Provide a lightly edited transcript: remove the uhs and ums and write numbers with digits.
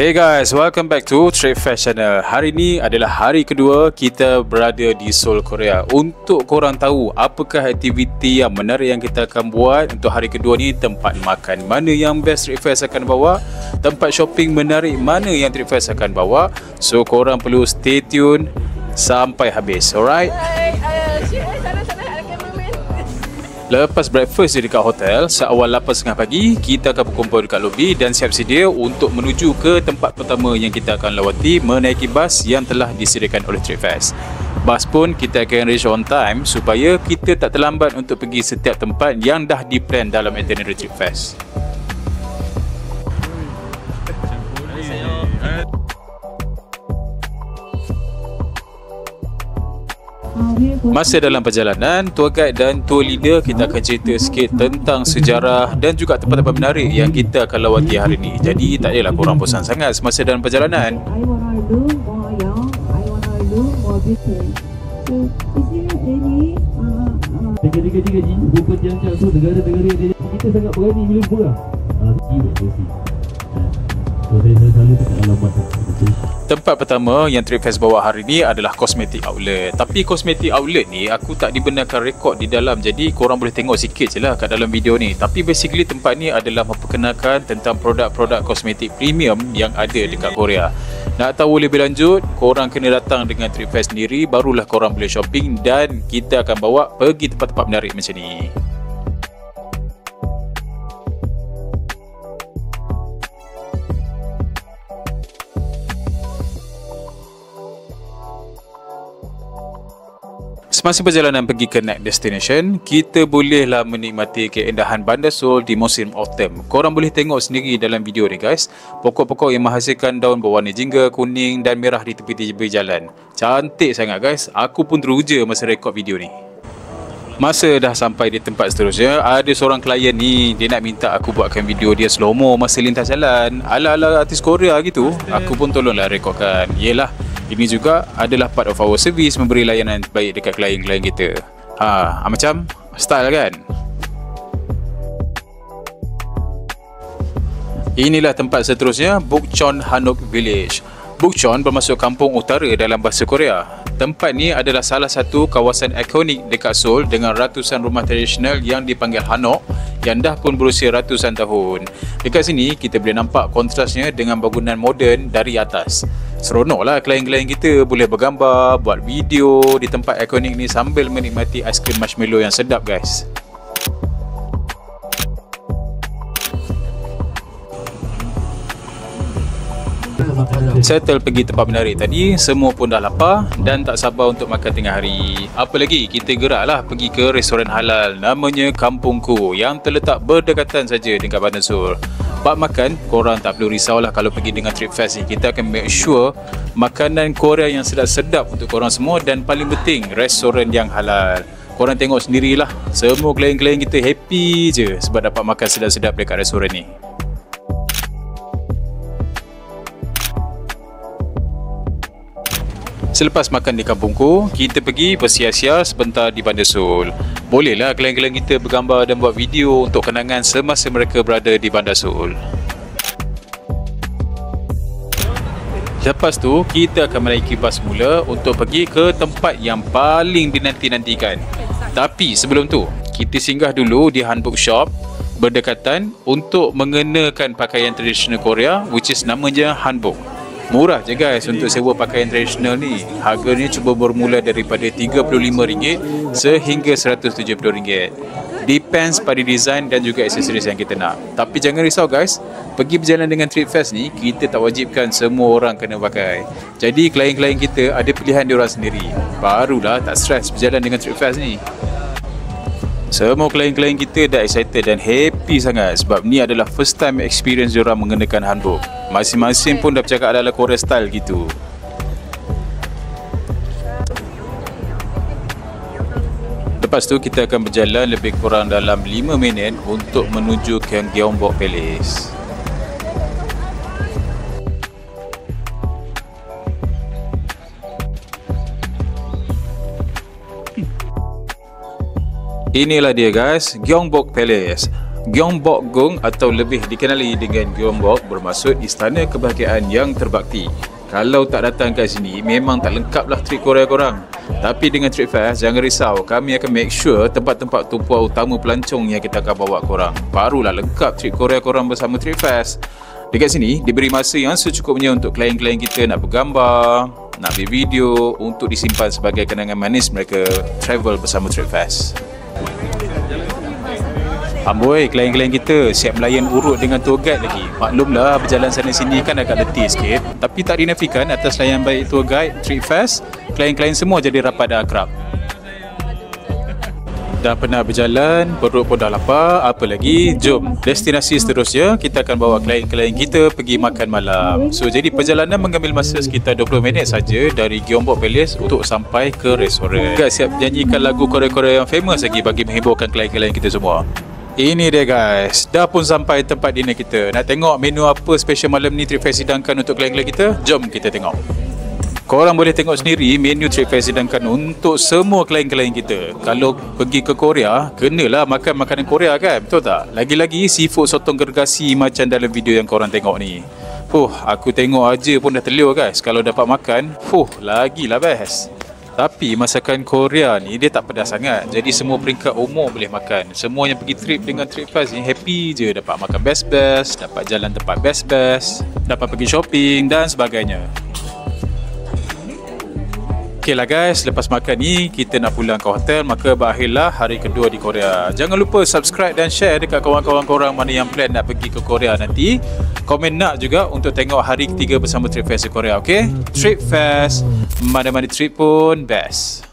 Hey guys, welcome back to Trade Fest Channel. Hari ni adalah hari kedua kita berada di Seoul, Korea. Untuk korang tahu apakah aktiviti yang menarik yang kita akan buat untuk hari kedua ni, tempat makan mana yang best Trade Fest akan bawa, tempat shopping menarik mana yang Trade Fest akan bawa. So korang perlu stay tune sampai habis. Alright? Lepas breakfast dekat hotel, seawal 8.30 pagi, kita akan berkumpul dekat lobi dan siap sedia untuk menuju ke tempat pertama yang kita akan lawati, menaiki bas yang telah disediakan oleh Trade Fest. Bas pun kita akan reach on time supaya kita tak terlambat untuk pergi setiap tempat yang dah diplan dalam itinerary Trade Fest. Masa dalam perjalanan, tour guide dan tour leader kita akan cerita sikit tentang sejarah dan juga tempat-tempat menarik yang kita akan lawati hari ni. Jadi tak adalah korang bosan sangat semasa dalam perjalanan. Tiga-tiga ni, rupa jancang tu negara-negara dia kita sangat berani bila lupa lah. Saya selalu dekat alamat Tempat pertama yang Trade Fest bawa hari ni adalah Cosmetic Outlet. Tapi Cosmetic Outlet ni aku tak dibenarkan rekod di dalam, jadi korang boleh tengok sikit je lah kat dalam video ni. Tapi basically tempat ni adalah memperkenalkan tentang produk-produk kosmetik premium yang ada dekat Korea. Nak tahu lebih lanjut, korang kena datang dengan Trade Fest sendiri, barulah korang boleh shopping dan kita akan bawa pergi tempat-tempat menarik macam ni. Semasa perjalanan pergi ke next destination, kita bolehlah menikmati keindahan Bandar Seoul di musim autumn. Korang boleh tengok sendiri dalam video ni guys. Pokok-pokok yang menghasilkan daun berwarna jingga, kuning dan merah di tepi-tepi jalan. Cantik sangat guys. Aku pun teruja masa rekod video ni. Masa dah sampai di tempat seterusnya, ada seorang klien ni, dia nak minta aku buatkan video dia slow-mo masa lintas jalan. Ala-ala artis Korea gitu. Aku pun tolonglah rekodkan. Yelah, ini juga adalah part of our service, memberi layanan baik dekat klien-klien kita. Macam style kan? Inilah tempat seterusnya, Bukchon Hanok Village. Bukchon bermaksud kampung utara dalam bahasa Korea. Tempat ni adalah salah satu kawasan ikonik dekat Seoul dengan ratusan rumah tradisional yang dipanggil Hanok yang dah pun berusia ratusan tahun. Dekat sini kita boleh nampak kontrasnya dengan bangunan moden dari atas. Seronoklah klien-klien kita boleh bergambar, buat video di tempat ikonik ni sambil menikmati aiskrim marshmallow yang sedap guys. Settle pergi tempat menarik tadi, semua pun dah lapar dan tak sabar untuk makan tengah hari. Apa lagi, kita geraklah pergi ke restoran halal namanya Kampungku yang terletak berdekatan saja dengan Bandar Seoul. Bab makan, korang tak perlu risaulah kalau pergi dengan Trade Fest ni. Kita akan make sure makanan Korea yang sedap-sedap untuk korang semua dan paling penting, restoran yang halal. Korang tengok sendirilah, semua klien-klien kita happy je sebab dapat makan sedap-sedap dekat restoran ni. Selepas makan di Kampungku, kita pergi bersiar-siar sebentar di Bandar Seoul. Bolehlah klien-klien kita bergambar dan buat video untuk kenangan semasa mereka berada di Bandar Seoul. Lepas tu, kita akan menaiki bas mula untuk pergi ke tempat yang paling dinanti-nantikan. Tapi sebelum tu, kita singgah dulu di Hanbok Shop berdekatan untuk mengenakan pakaian tradisional Korea, which is namanya Hanbok. Murah je guys untuk sewa pakaian tradisional ni. Harganya cuba bermula daripada RM35 sehingga RM170. Depends pada design dan juga aksesoris yang kita nak. Tapi jangan risau guys, pergi berjalan dengan Trade Fest ni, kita tak wajibkan semua orang kena pakai. Jadi klien-klien kita ada pilihan diorang sendiri. Barulah tak stres berjalan dengan Trade Fest ni. Semua klien-klien kita dah excited dan happy sangat sebab ni adalah first time experience diorang mengenakan hanbok. Masing-masing pun dah bercakap ala-ala Korea style gitu. Lepas tu kita akan berjalan lebih kurang dalam 5 minit untuk menuju ke Gyeongbok Palace. Inilah dia guys, Gyeongbok Palace. Gyeongbokgung atau lebih dikenali dengan Gyeongbok bermaksud Istana Kebahagiaan yang Terbakti. Kalau tak datang kat sini, memang tak lengkap lah trip Korea korang. Tapi dengan Trip Fest, jangan risau. Kami akan make sure tempat-tempat tumpuan utama pelancong yang kita akan bawa korang. Barulah lengkap trip Korea korang bersama Trip Fest. Dekat sini, diberi masa yang secukupnya untuk klien-klien kita nak bergambar, nak ambil video untuk disimpan sebagai kenangan manis mereka travel bersama Trip Fest. Amboi, klien-klien kita siap melayan urut dengan tour guide lagi. Maklumlah berjalan sana sini kan agak letih sikit, tapi tak dinafikan atas layan baik tour guide Trip Fest, klien-klien semua jadi rapat dan akrab. Dah pernah berjalan, perut pun dah lapar, apa lagi? Jom, destinasi seterusnya kita akan bawa klien-klien kita pergi makan malam. So jadi perjalanan mengambil masa sekitar 20 minit saja dari Gyeongbok Palace untuk sampai ke restoran. Guys, siap nyanyikan lagu Korea-Korea yang famous lagi bagi menghiburkan klien-klien kita semua. Ini dia guys, dah pun sampai tempat dinner kita. Nak tengok menu apa special malam ni Trip Fest hidangkan untuk klien-klien kita? Jom kita tengok. Korang boleh tengok sendiri menu Trip Fest hidangkan untuk semua klien-klien kita. Kalau pergi ke Korea, kenalah makan makanan Korea kan, betul tak? Lagi-lagi seafood sotong gergasi macam dalam video yang korang tengok ni. Aku tengok aja pun dah terliur guys. Kalau dapat makan, lagilah best. Tapi masakan Korea ni dia tak pedas sangat. Jadi semua peringkat umur boleh makan. Semua yang pergi trip dengan Trip Fest ni happy je. Dapat makan best-best, dapat jalan tempat best-best, dapat pergi shopping dan sebagainya. Okay lah guys, lepas makan ni kita nak pulang ke hotel. Maka berakhirlah hari kedua di Korea. Jangan lupa subscribe dan share dekat kawan-kawan korang mana yang plan nak pergi ke Korea nanti. Komen nak juga untuk tengok hari ketiga bersama Trip Fest di Korea, okay? Trip Fest, mana-mana trip pun best.